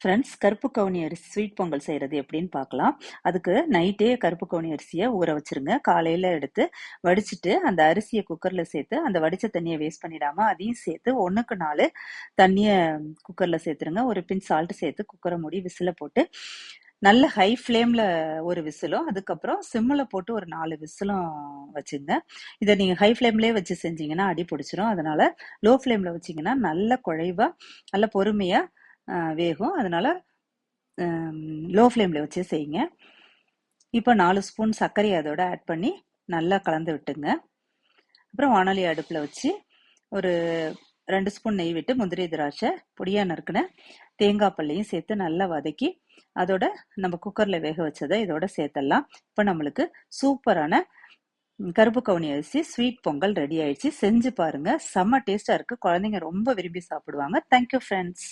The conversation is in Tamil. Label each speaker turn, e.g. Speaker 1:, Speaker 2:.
Speaker 1: ஃப்ரெண்ட்ஸ், கருப்பு கவுனி அரிசி ஸ்வீட் பொங்கல் செய்கிறது எப்படின்னு பார்க்கலாம். அதுக்கு நைட்டே கருப்பு கவுனி அரிசியை ஊற வச்சிருங்க. காலையில் எடுத்து வடிச்சிட்டு அந்த அரிசியை குக்கரில் சேர்த்து அந்த வடித்த தண்ணியை வேஸ்ட் பண்ணிடாமல் அதையும் சேர்த்து 1க்கு 4 தண்ணியை குக்கரில் சேர்த்துருங்க. ஒரு பின் சால்ட் சேர்த்து குக்கரை மூடி விசில போட்டு நல்ல ஹை ஃப்ளேமில் ஒரு விசிலும் அதுக்கப்புறம் சிம்மில் போட்டு ஒரு 4 விசிலும் வச்சுங்க. இதை நீங்கள் ஹை ஃப்ளேம்லேயே வச்சு செஞ்சீங்கன்னா அடி பிடிச்சிரும். அதனால லோ ஃப்ளேமில் வச்சிங்கன்னா நல்ல குழைவாக நல்ல பொறுமையாக வேகும். அதனால லோ ஃப்ளேமில் வச்சு செய்யுங்க. இப்போ 4 ஸ்பூன் சர்க்கரை அதோட ஆட் பண்ணி நல்லா கலந்து விட்டுங்க. அப்புறம் வானொலி அடுப்பில் வச்சு ஒரு 2 ஸ்பூன் நெய் விட்டு முந்திரி திராட்சை பொடியாக நறுக்குன தேங்காய் பல்லையும் சேர்த்து நல்லா வதக்கி அதோட நம்ம குக்கரில் வேக வச்சதை இதோட சேர்த்தலாம். இப்போ நம்மளுக்கு சூப்பரான கருப்பு கவுனி அரிசி ஸ்வீட் பொங்கல் ரெடி ஆயிடுச்சு. செஞ்சு பாருங்க, செம்ம டேஸ்டா இருக்கு. குழந்தைங்க ரொம்ப விரும்பி சாப்பிடுவாங்க. Thank you friends.